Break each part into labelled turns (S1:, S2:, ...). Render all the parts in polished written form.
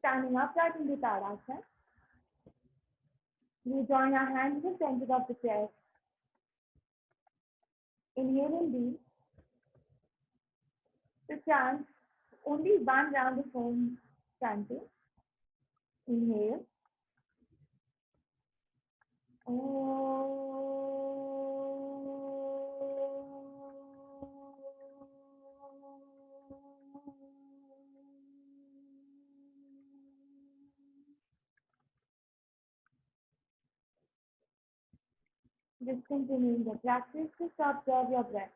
S1: Standing upright in the Tadasana, we join our hands in the center of the chest. Inhaling deep to chant only one round of Om chanting. Inhale. Just continuing the practice, just observe your breath.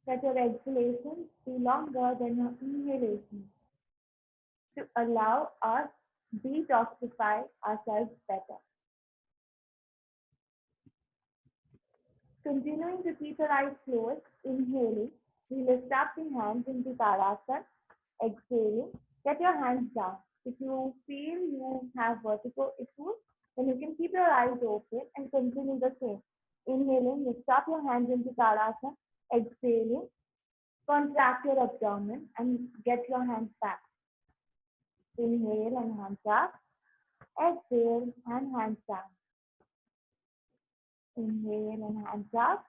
S1: Let your exhalations be longer than your inhalations to allow us detoxify ourselves better. Continuing to keep your eyes closed, inhaling, we lift up the hands into Tadasana. Exhaling, get your hands down. If you feel you have vertigo issues, then you can keep your eyes open and continue the same. Inhaling, lift up your hands into Tadasana. Exhaling, contract your abdomen and get your hands back. Inhale and hands up. Exhale and hands down. Inhale and hands up.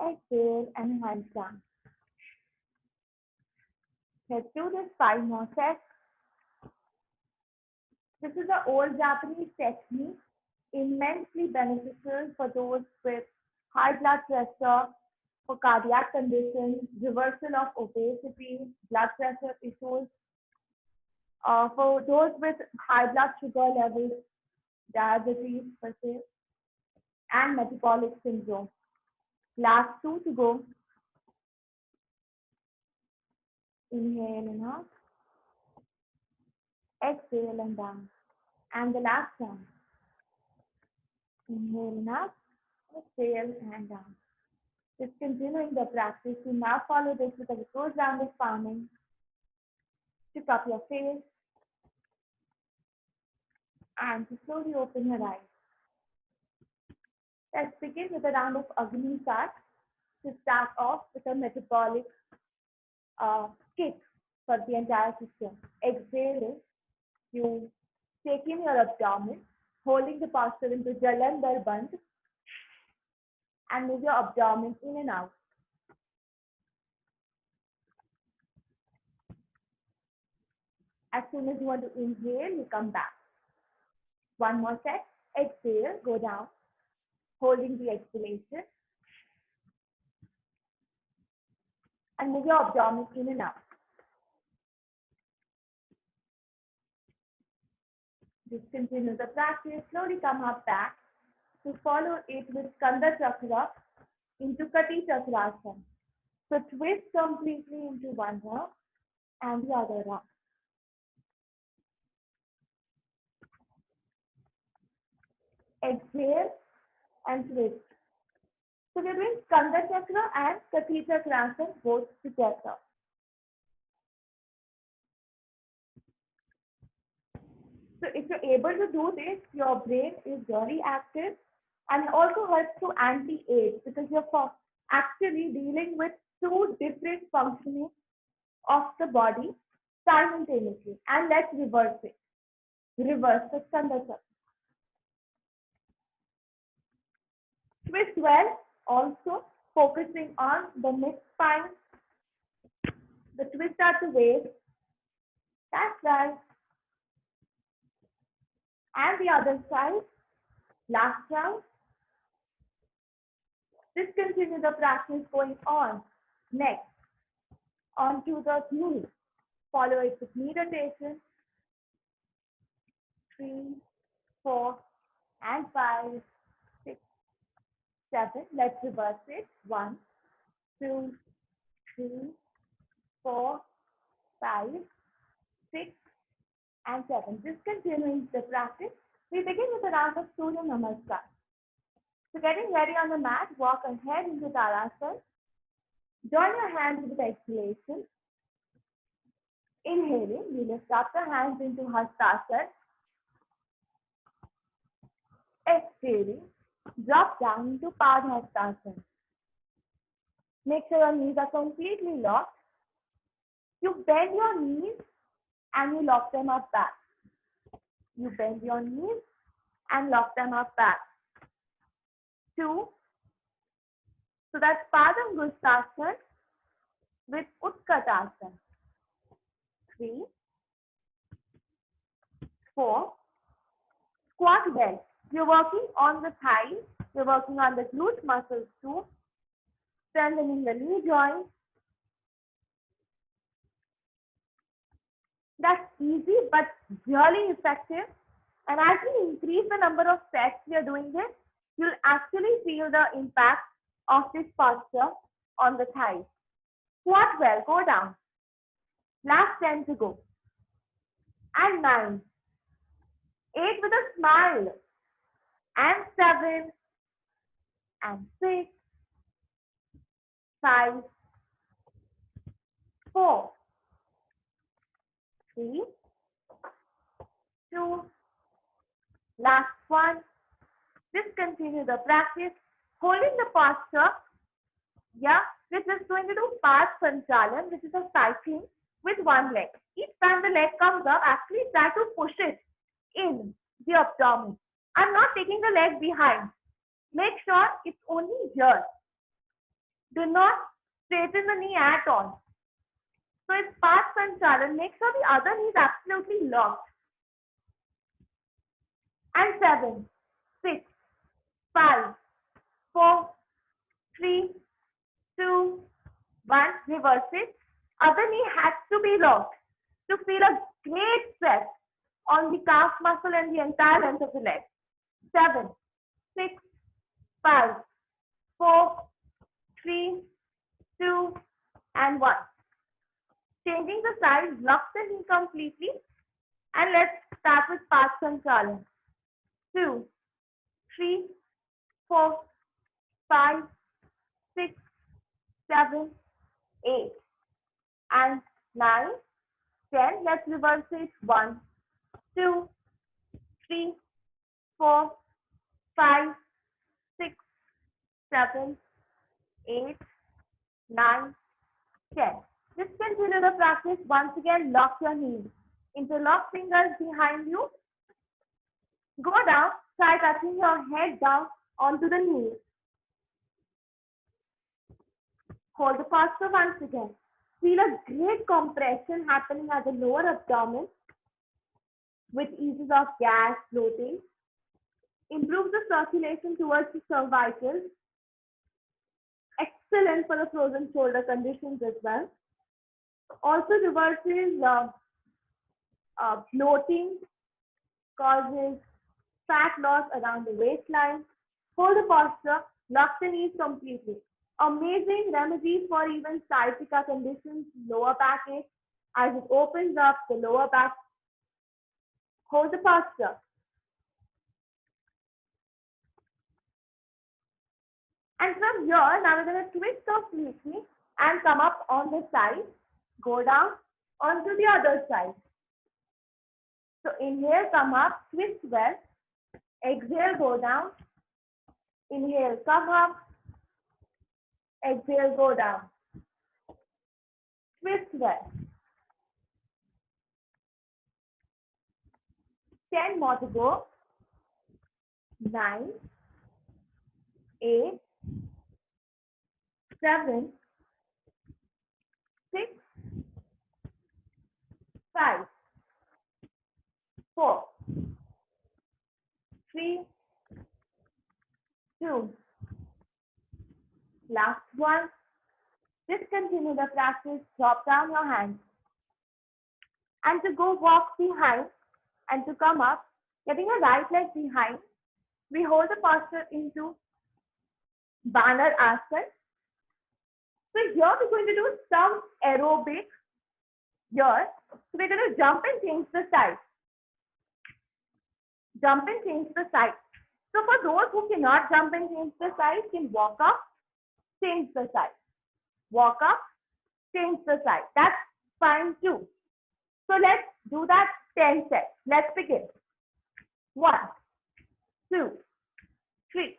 S1: Exhale and hands down. Let's do this 5 more sets. This is an old Japanese technique, immensely beneficial for those with high blood pressure, for cardiac conditions, reversal of obesity, blood pressure issues, for those with high blood sugar levels, diabetes per se, and metabolic syndrome. Last 2 to go. Inhale and up. Exhale and down. And the last one. Inhale and up. Exhale and down. Just continuing the practice. You now follow this with a close round of palming. Pick up your face. And to slowly open your eyes. Let's begin with a round of Agni Tat to start off with a metabolic kick for the entire system. Exhale, you take in your abdomen, holding the posture into Jalandhar Bandh, and move your abdomen in and out. As soon as you want to inhale, you come back. One more set. Exhale, go down, holding the exhalation, and move your abdomen in and out. Just continue the practice. Slowly come up back to follow it with Skanda Chakra into Kati Chakrasana. So twist completely into one arm and the other arm. Exhale and twist. So we're doing Skanda Chakra and Kati Chakrasana both together. So if you're able to do this, your brain is very active and also helps to anti-age because you're actually dealing with 2 different functioning of the body simultaneously. And let's reverse it. Reverse the Skanda Chakra. Twist well, also focusing on the mid-spine, the twist at the waist. That's right. And the other side. Last round. Discontinue the practice going on. Next, onto the knee. Follow it with knee rotation. 3, 4, and 5, 6, 7. Let's reverse it. 1, 2, 3, 4, 5, 6, and 7. Discontinuing the practice, we begin with a round of Surya Namaskar. So getting ready on the mat, walk ahead into Tadasana. Join your hands with exhalation. Inhaling, we lift up the hands into Hastasana. Exhaling, drop down into Padhastasana. Make sure your knees are completely locked You bend your knees and you lock them up back. You bend your knees and lock them up back. 2. So that's Padangusthasana with Utkatasana. 3. 4. Squat well. You're working on the thighs. You're working on the glute muscles too. Strengthening the knee joint. That's easy but really effective. And as we increase the number of sets we are doing this, you'll actually feel the impact of this posture on the thighs. Squat well, go down. Last 10 to go. And 9. 8 with a smile. And 7. And 6. 5. 4. 3. 2. Last one. Just continue the practice. Holding the posture. Yeah, we're just going to do Path Sanchalan, which is a cycling with one leg. Each time the leg comes up, actually try to push it in the abdomen. I'm not taking the leg behind. Make sure it's only here. Do not straighten the knee at all. So it's Path Sanchalan. Make sure the other knee is absolutely locked. And 7, 6, 5, 4, 3, 2, 1. Reverse it. Other knee has to be locked to feel a great stress on the calf muscle and the entire length of the leg. 7, 6, 5, 4, 3, 2, and 1. Changing the side, lock the knee completely. And let's start with Path Sanchalan. 2, 3, 4, 5, 6, 7, 8, and 9, 10. Let's reverse it. 1, 2, 3, 4, 5, 6, 7, 8, 9, 10. Just continue the practice. Once again, lock your knees. Interlock fingers behind you. Go down. Try touching your head down onto the knees. Hold the posture once again. Feel a great compression happening at the lower abdomen with eases of gas floating. Improve the circulation towards the cervicals. Excellent for the frozen shoulder conditions as well. Also reverses bloating, causes fat loss around the waistline. Hold the posture, lock the knees completely. Amazing remedy for even sciatica conditions, lower backache, as it opens up the lower back. Hold the posture. And from here, now we're going to twist completely and come up on the side. Go down onto the other side. So inhale, come up, twist well. Exhale, go down. Inhale, come up. Exhale, go down. Twist well. 10 more to go. 9, 8, 7, 6, 5, 4, 3, 2. Last one. Just continue the practice. Drop down your hands. And to go walk behind and to come up, getting a right leg behind, we hold the posture into Banar Asana. So here we're going to do some aerobic here. So we're going to jump and change the side. Jump and change the side. So for those who cannot jump and change the side, can walk up, change the side. Walk up, change the side. That's fine too. So let's do that 10 sets. Let's begin. 1, 2, 3,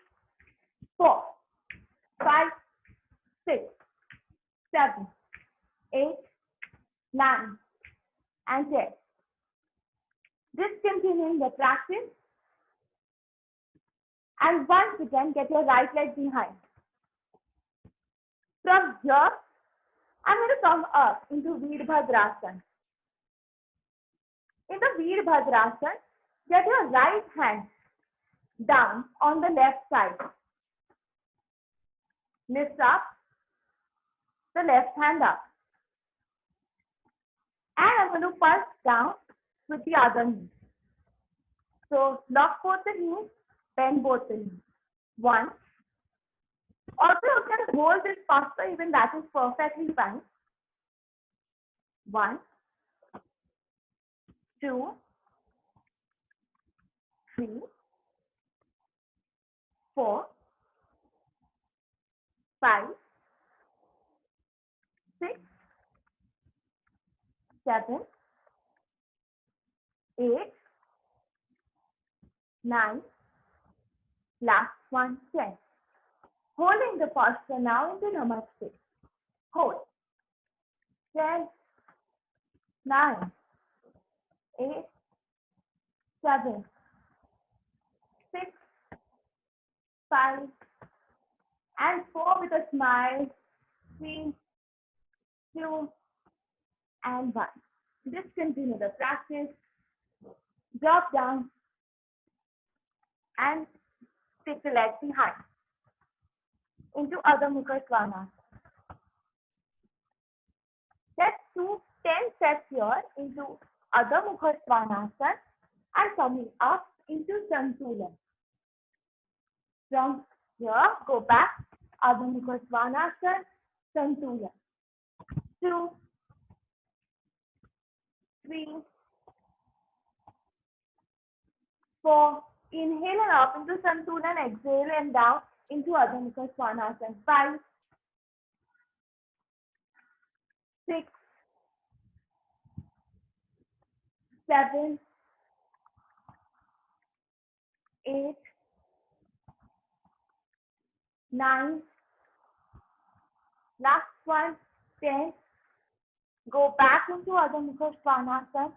S1: 4, 5, 6, 7, 8, 9, and 10. Discontinuing the practice. And once again, get your right leg behind. From here, I'm going to come up into Veerbhadrasana. In the Veerbhadrasana, get your right hand down on the left side. Lift up the left hand up. And I'm going to pulse down with the other knee. So lock both the knees, bend both the knees. 1. Also, you can hold this posture, even that is perfectly fine. 1, 2, 3, 4, 5, 6, 7, 8, 9, last one, 10. Holding the posture now into Namaste. Hold. 10, 9, 8, 7, 6, 5, and 4 with a smile. 3, 2, and 1. Discontinue the practice. Drop down and take the legs behind into Adho Mukha Svanasana. Let's do 10 steps here into Adho Mukha Svanasana and coming up into Santulan. From here, go back, Adho Mukha Svanasana, Santulan. 2, 3, 4. Inhale and up into Santulan, exhale and down into Adho Mukha Svanasana. 5, 6, 7, 8, 9, last one, 10. Go back into Adho Mukha Svanasana.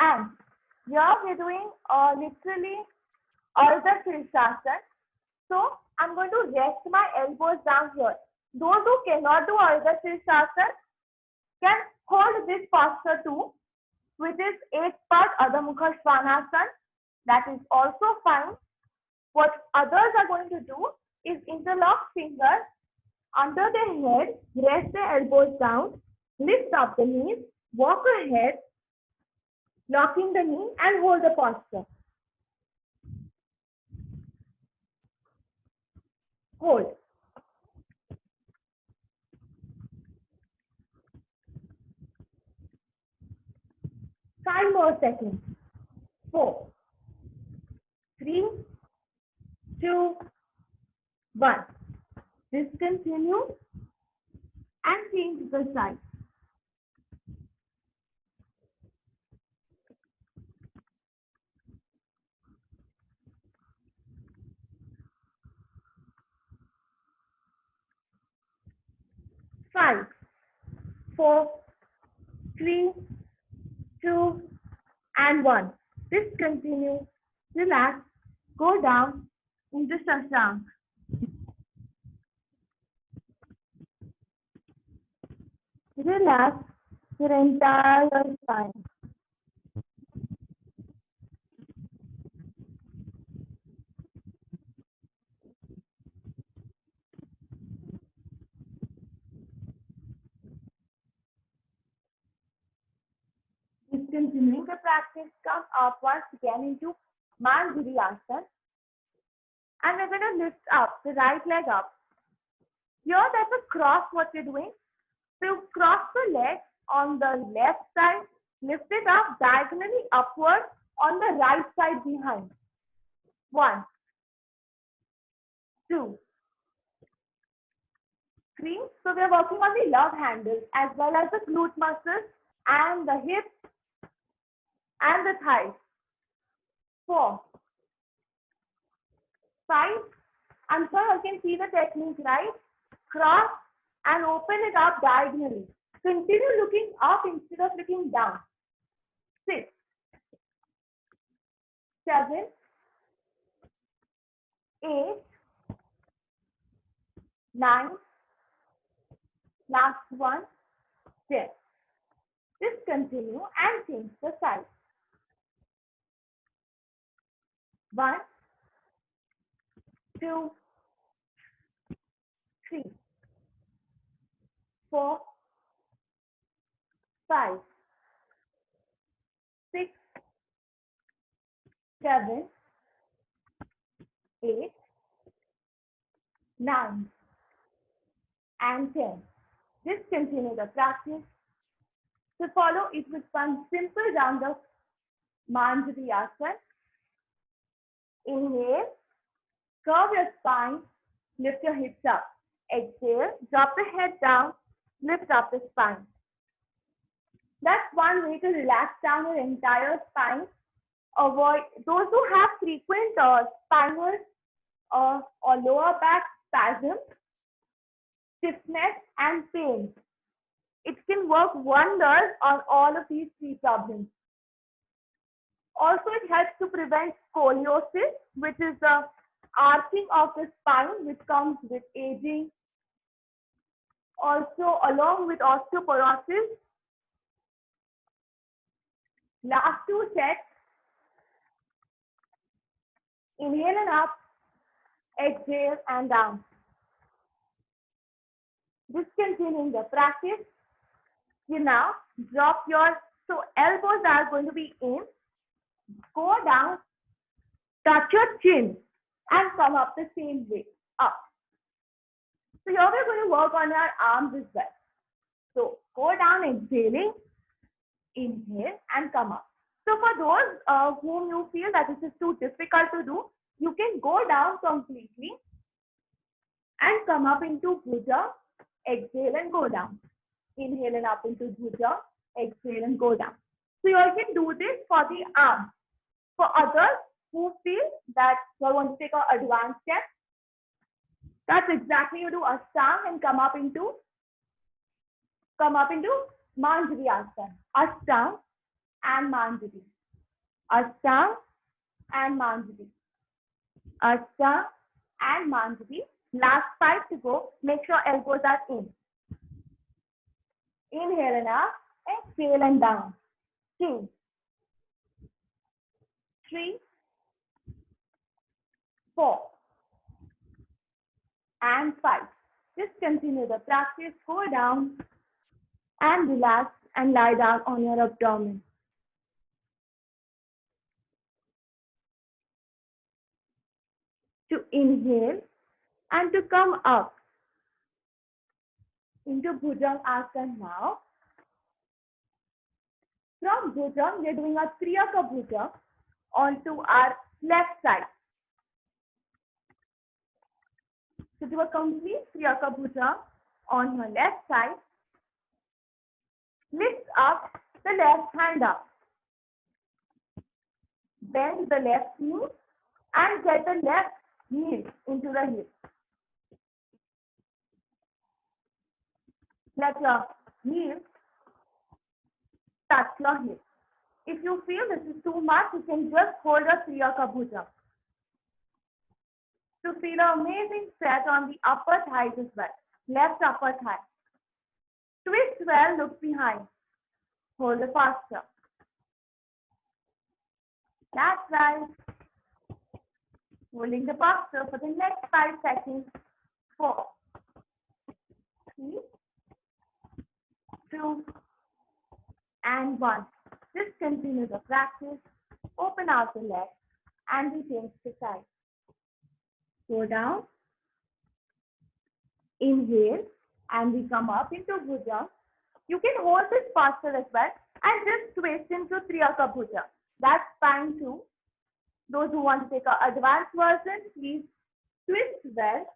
S1: And here we're doing literally Ardha Sirsasana. So I'm going to rest my elbows down here. Those who cannot do Ardha Sirsasana can hold this posture too, which is 8-part Adho Mukha Svanasana. That is also fine. What others are going to do is interlock fingers under their head, rest their elbows down, lift up the knees, walk ahead, locking the knee and hold the posture. Hold. Five more seconds. 4, 3, 2, 1. Discontinue and change the side. Five, 4, 3, 2, and 1. Discontinue. Relax. Go down into Shashank. Relax your entire spine. Discontinuing the practice, come up once again into Manjari Asana. And we're going to lift up the right leg up. Here there's a cross what you're doing. So you cross the leg on the left side, lift it up diagonally upward on the right side behind. 1, 2, 3. So we're working on the love handles as well as the glute muscles and the hips and the thighs. 4, 5. I'm sure you can see the technique, right? Cross, and open it up diagonally. Continue looking up instead of looking down. 6, 7, 8, 9, last one, 10. Just continue and change the side. 1, 2, 3, 4, 5, 6, 7, 8, 9, and 10. Just continue the practice. To follow it with one simple round of Manjari Asana. Inhale, curve your spine, lift your hips up. Exhale, drop the head down, lift up the spine. That's one way to relax down your entire spine. Avoid those who have frequent spinal or lower back spasms, stiffness, and pain. It can work wonders on all of these three problems. Also, it helps to prevent scoliosis, which is the arching of the spine, which comes with aging. Also, along with osteoporosis. Last two sets. Inhale and up, exhale and down. Discontinuing the practice. You now drop your, so elbows are going to be in, go down, touch your chin, and come up the same way, up. So here we're going to work on our arms as well. So go down, exhaling, inhale, and come up. So for those whom you feel that this is too difficult to do, you can go down completely and come up into Bhuja, exhale and go down. Inhale and up into Bhuja, exhale and go down. So you all can do this for the arms. For others who feel that you want to take an advanced step, that's exactly you do Ashtanga and come up into Manjari Asana. Ashtanga and Manjari. Ashtanga and Manjari. Ashtanga and Manjari. Last 5 to go. Make sure elbows are in. Inhale and up. Exhale and down. 2, 3, 4, and 5. Just continue the practice. Go down and relax and lie down on your abdomen. To inhale and to come up into Bhujanga Asana now. From Bhujanga, we are doing a Triyaka Bhujanga onto our left side. So do a complete Triyaka Bhujanga on your left side. Lift up the left hand up. Bend the left knee and get the left heel into the hip. Let your heel touch your hip. If you feel this is too much, you can just hold a Triyaka Bhujanga. To feel an amazing stretch on the upper thighs as well. Left upper thigh. Twist well, look behind. Hold the posture. That's right. Holding the posture for the next 5 seconds. 4, 3, 2, and 1. Just continue the practice. Open out the leg and we change the side. Go down. Inhale and we come up into Bhujanga. You can hold this posture as well and just twist into Triyaka Bhujanga. That's fine too. Those who want to take an advanced version, please twist well.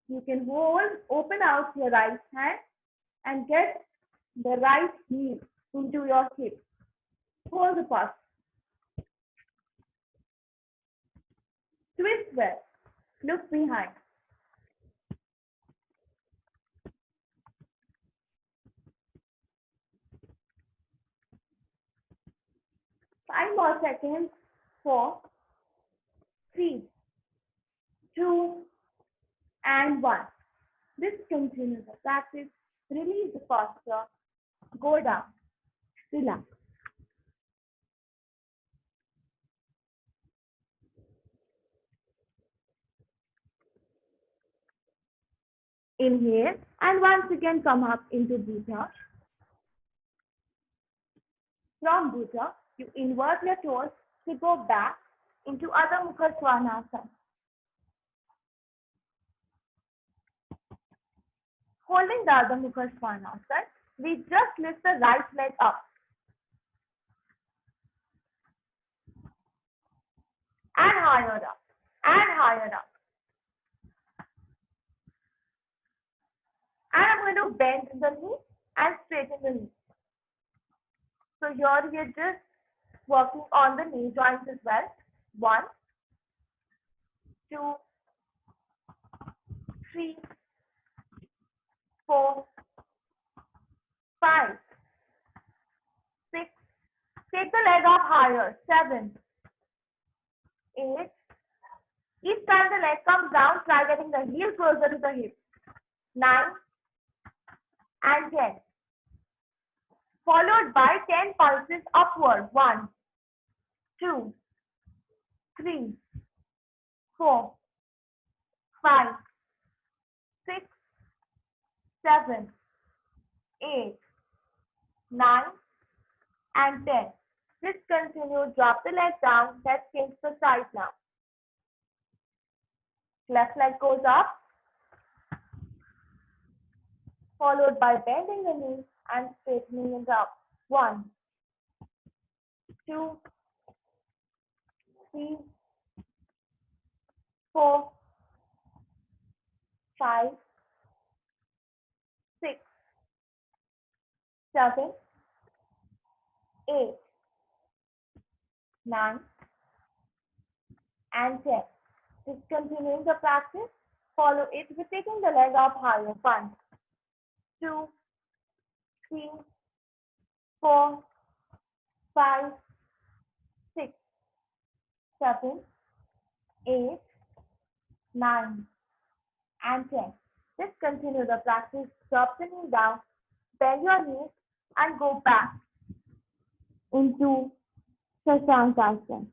S1: You can hold, open out your right hand and get the right heel into your hip. Hold the posture. Twist well. Look behind. 5 more seconds. 4, 3, 2, and 1. Discontinue the practice. Release the posture. Go down. Relax. Inhale and once again come up into Buddha. From Buddha, you invert your toes to go back into Adho Mukha Svanasana. Holding the Adho Mukha Svanasana, we just lift the right leg up. And higher up. And higher up. And I'm going to bend the knee and straighten the knee. So here we are just working on the knee joints as well. 1, 2, 3, 4, 5, 6. Take the leg up higher. 7, 8. Each time the leg comes down, try getting the heel closer to the hip. 9 and 10. Followed by 10 pulses upward. 1, 2, 3, 4, 5, 6, 7, 8, 9, and 10. Let's continue. Drop the leg down. Let's change the side now. Left leg goes up, followed by bending the knee and straightening it up. 1, 2, 3, 4, 5, 6, 7, 8, 9, and 10. Discontinuing the practice, follow it with taking the leg up higher. 1, 2, 3, 4, 5, 6, 7, 8, 9, and 10. Discontinue the practice, drop the knee down, bend your knees, and go back into Shashankasana.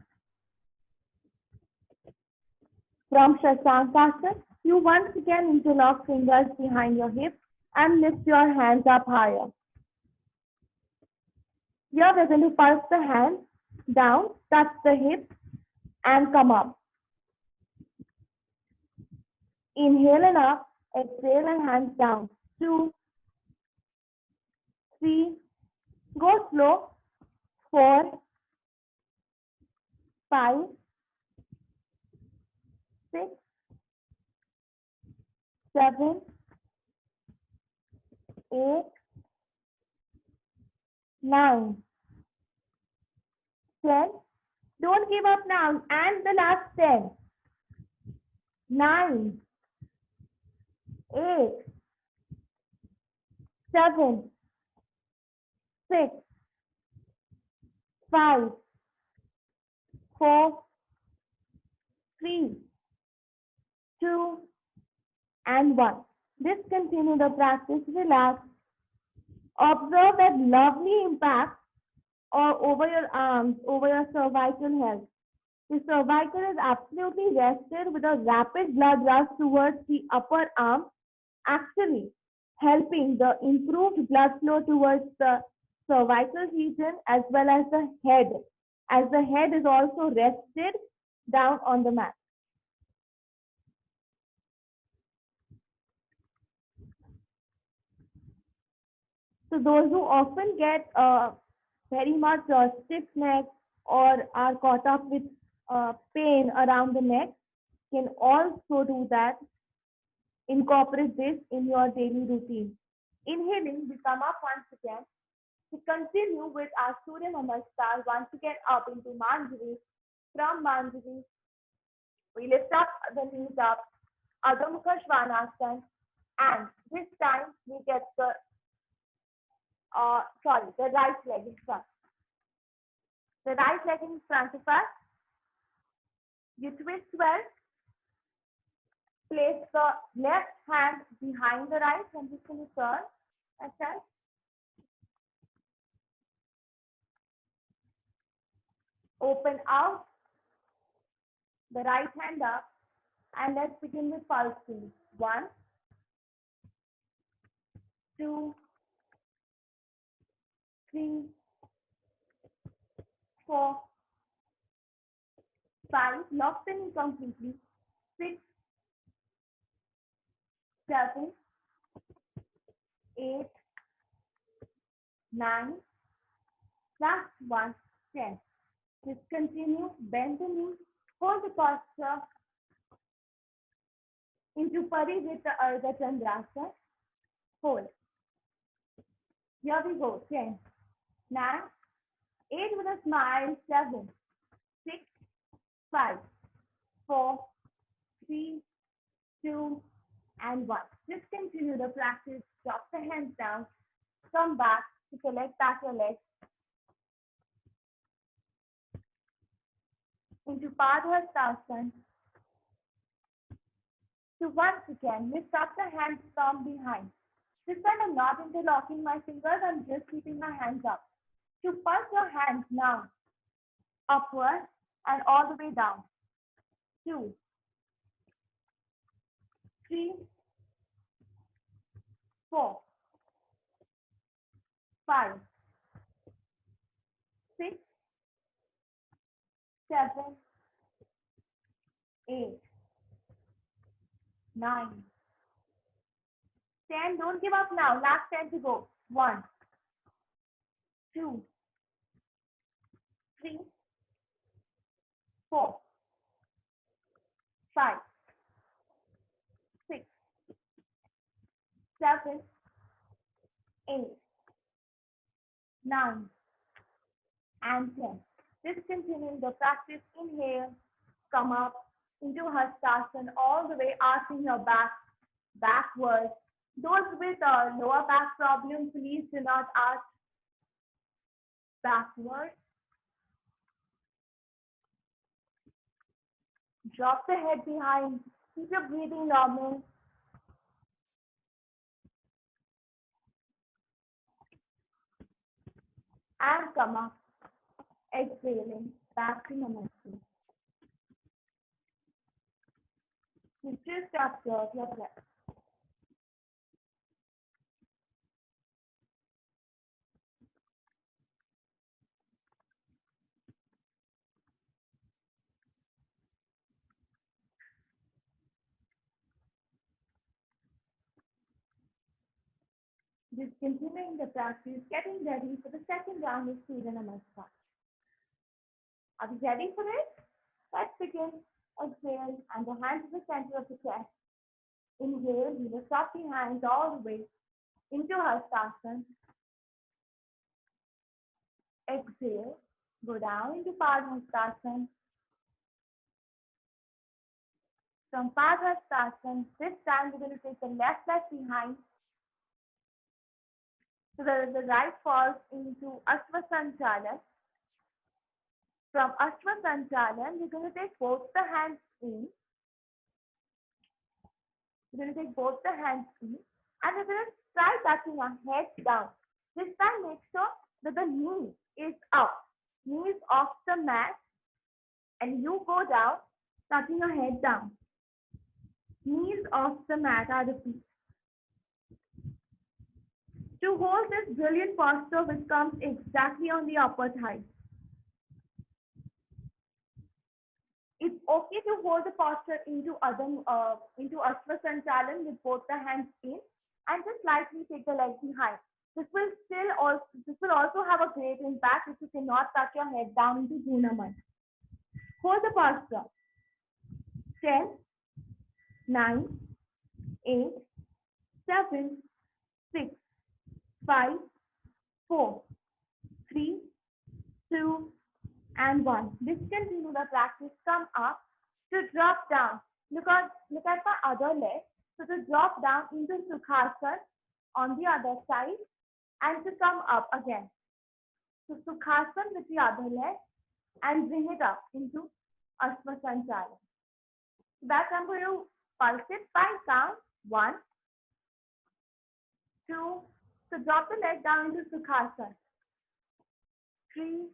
S1: From Shashankasana, you once again interlock fingers behind your hips and lift your hands up higher. Here we're going to pulse the hands down, touch the hips, and come up. Inhale and up, exhale and hands down. 2, 3, go slow. 4, 5, 6, 7, 8, 9, 10. Don't give up now. And the last 10. 9, 8, 7, 6, 5, 4, 3, 2, and 1. Discontinue the practice. Relax. Observe that lovely impact over your arms, over your cervical health. The cervical is absolutely rested with a rapid blood rush towards the upper arm, actually helping the improved blood flow towards the cervical region as well as the head, as the head is also rested down on the mat. So those who often get very much stiff neck or are caught up with pain around the neck can also do that. Incorporate this in your daily routine. Inhaling, we come up once again. To continue with our Surya Namaskar, once again up into Manjari. From Manjari, we lift up the knees up, Adho Mukha Svanasana, and this time we get the right leg in front. The right leg in front of us. You twist well. Place the left hand behind the right. I'm just going to turn. Okay. Open out. The right hand up. And let's begin with pulsing. 1, 2, 3, 4, 5. Lock the knee completely. 6, 7, 8, 9. Last one. 10. Just continue. Bend the knee. Hold the posture into Parivritta Ardha Chandrasana. Hold. Here we go. 10, 9, 8 with a smile. 7, 6, 5, 4, 3, 2, and 1. Just continue the practice. Drop the hands down. Come back to collect back your legs into Padhastasana. So once again, lift up the hands from behind. This time I'm not interlocking my fingers, I'm just keeping my hands up. To pulse your hands now, upward and all the way down. 2, 3, 4, 5, 6, 7, 8, 9, 10. Don't give up now. Last 10 to go. 1, 2, 3, 4, 5, 6, 7, 8, 9, and 10. Just continuing the practice. Inhale, come up into Hastasana all the way, arching your back backwards. Those with lower back problems, please do not arch backwards. Drop the head behind. Keep your breathing normal. And come up. Exhaling. Back to Namaste. You just observe your breath. Just continuing the practice, getting ready for the second round of Surya Namaskar. Are you ready for it? Let's begin. Exhale, and the hands to the center of the chest. Inhale, you lift up the hands all the way into Hastasana. Exhale, go down into Padhastasana. From Padhastasana, this time we're going to take the left leg behind. So that the right falls into Ashvasanchalan. From Ashvasanchalan, we're going to take both the hands in. We're going to take both the hands in. And we're going to try touching our head down. This time, make sure that the knee is up. Knee is off the mat. And you go down, touching your head down. Knees off the mat, I repeat. To hold this brilliant posture which comes exactly on the upper thigh. It's okay to hold the posture into Ashvasanchalan with both the hands in and just slightly take the leg behind. This will also have a great impact if you cannot touch your head down into Bhunaman. Hold the posture. 10, 9, 8, 7, 6, 5, 4, 3, 2, and 1. Discontinue the practice. Come up to drop down. Look at my other leg. So to drop down into Sukhasana on the other side and to come up again. So Sukhasana with the other leg and bring it up into Ashwasanchara. So that I'm going to pulse it by count 1, 2. So drop the leg down into Sukhasana. 3,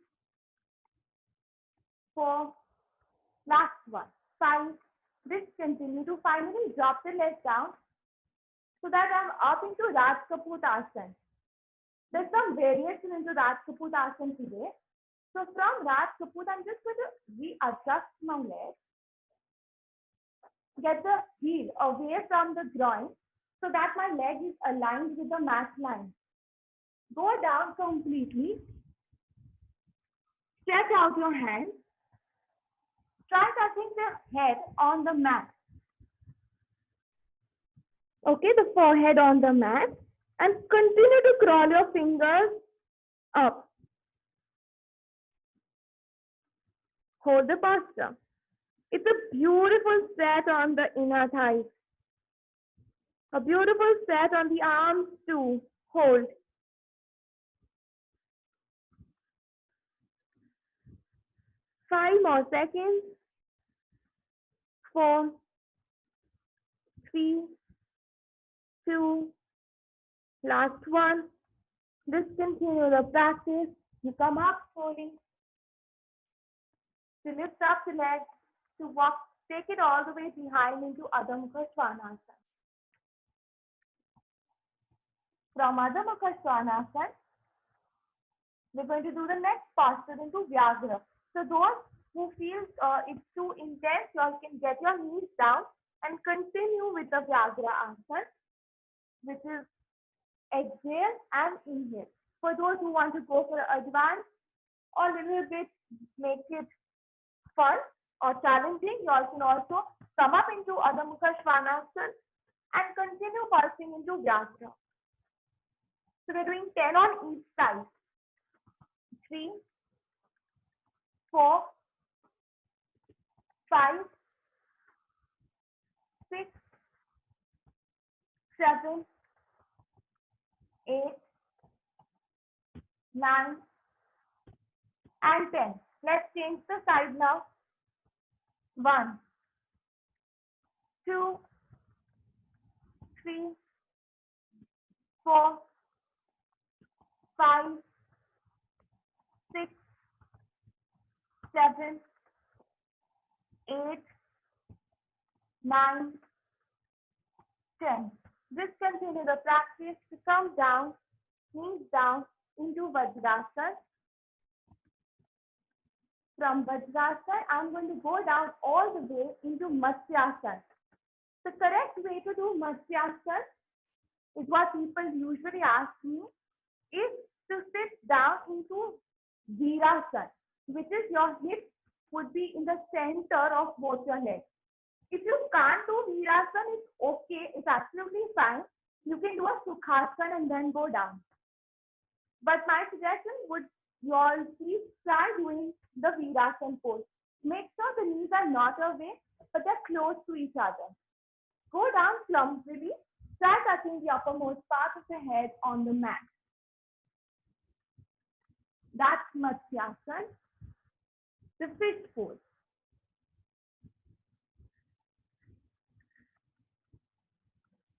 S1: 4, last one. 5. Discontinue to finally drop the leg down so that I'm up into Rajkapotasana. There's some variation into Rajkapotasana today. So from Rajkaput, I'm just going to readjust my leg. Get the heel away from the groin so that my leg is aligned with the mat line. Go down completely. Stretch out your hands. Try touching the head on the mat. Okay, the forehead on the mat. And continue to crawl your fingers up. Hold the posture. It's a beautiful set on the inner thighs. A beautiful set on the arms too. Hold. 5 more seconds. 4, 3, 2, last one. Discontinue the practice. You come up slowly. To lift up the leg, to walk, take it all the way behind into Adho Mukha Svanasana. From Adho Mukha Svanasana, we're going to do the next posture into Vyagra. So those who feel it's too intense, you all can get your knees down and continue with the Vyagra asana, which is exhale and inhale. For those who want to go for advanced or a little bit make it fun or challenging, you all can also come up into Adho Mukha Svanasana and continue pulsing into Vyagra. So we're doing 10 on each side. 3, 4, 5, 6, 7, 8, 9, and 10. Let's change the side now. 1, 2, 3, 4, 5, 6, 7, 8, 9, 10. Just continue the practice to come down, knees down into Vajrasana. From Vajrasana, I'm going to go down all the way into Matsyasana. The correct way to do Matsyasana is what people usually ask me is to sit down into Virasana, which is your hips would be in the center of both your legs. If you can't do Virasana, it's okay. It's absolutely fine. You can do a Sukhasana and then go down. But my suggestion would you all please try doing the Virasana pose. Make sure the knees are not away, but they're close to each other. Go down clumsily. Try touching the uppermost part of the head on the mat. That's Matsyasana, the fish pose.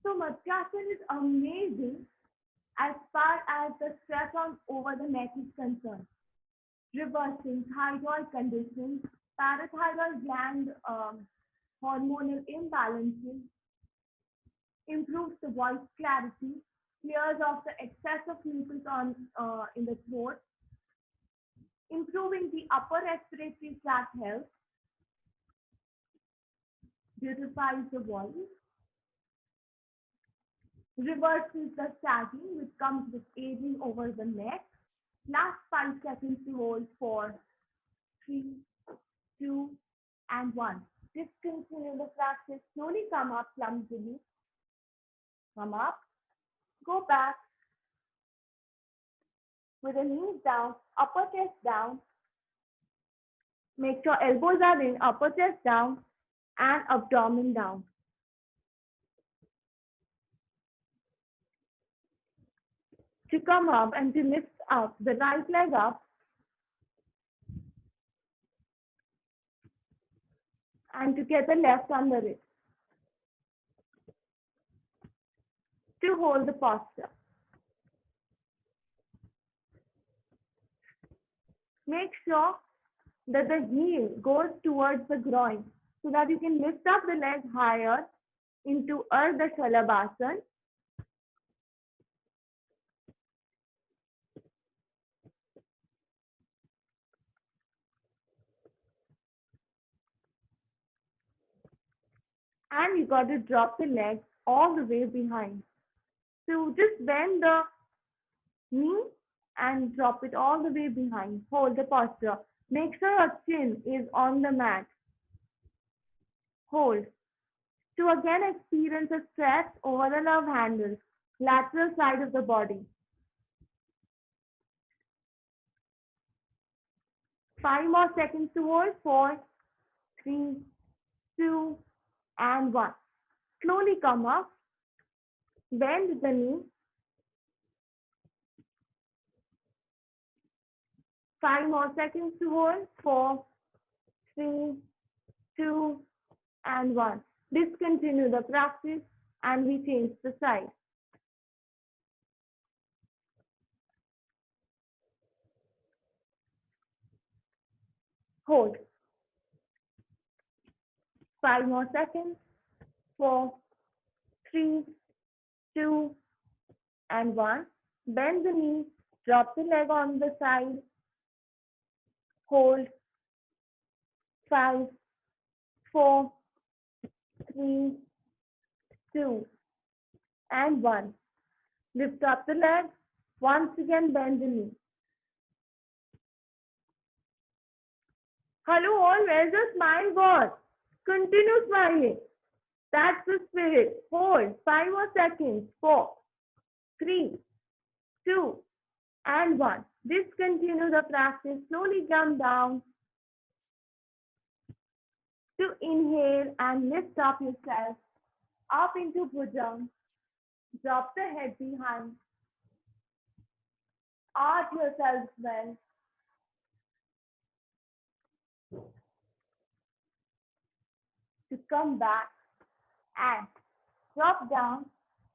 S1: So Matsyasana is amazing as far as the stress on over the neck is concerned. Reversing thyroid conditions, parathyroid gland hormonal imbalances, improves the voice clarity, clears off the excess of mucus on in the throat, improving the upper respiratory tract health, beautifies the voice, reverses the sagging which comes with aging over the neck. Last 5 seconds to hold. 4, 3, 2, and 1. Discontinue the practice. Slowly come up clumsily. Come up. Go back. With the knees down, upper chest down. Make sure elbows are in, upper chest down, and abdomen down. To come up and to lift up the right leg up, and together left under it to hold the posture. Make sure that the heel goes towards the groin so that you can lift up the leg higher into Ardha Shalabhasana. And you got to drop the leg all the way behind. So just bend the knee and drop it all the way behind. Hold the posture. Make sure your chin is on the mat. Hold. To again experience a stretch over the love handles, lateral side of the body. 5 more seconds to hold. 4, 3, 2, and 1. Slowly come up. Bend the knee. 5 more seconds to hold. 4, 3, 2, and 1. Discontinue the practice and we change the side. Hold. 5 more seconds. 4, 3, 2, and 1. Bend the knee. Drop the leg on the side. Hold. 5, 4, 3, 2, and 1. Lift up the leg. Once again, bend the knee. Hello all, where's the smile gone? Continue smiling. That's the spirit. Hold. 5 more seconds. 4, 3, 2, and 1. Discontinue the practice. Slowly come down to inhale and lift up yourself up into Bhujang. Drop the head behind. Arch yourself well. To come back and drop down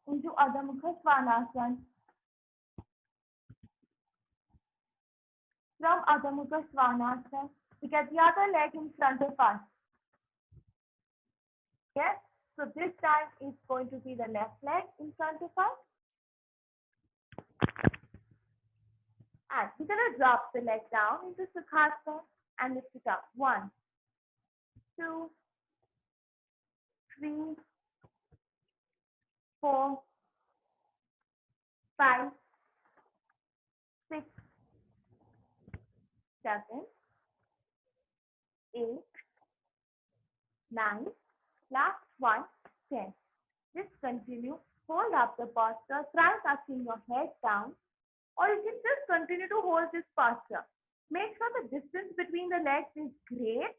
S1: into Adho Mukha Svanasana. From Adho Mukha Svanasana, we get the other leg in front of us. Yes, so this time it's going to be the left leg in front of us. And we're going to drop the leg down into Sukhasana and lift it up. 1, 2, 3, 4, 5, 6, 7, 8, 9, last one, 10. Just continue. Hold up the posture. Try touching your head down. Or you can just continue to hold this posture. Make sure the distance between the legs is great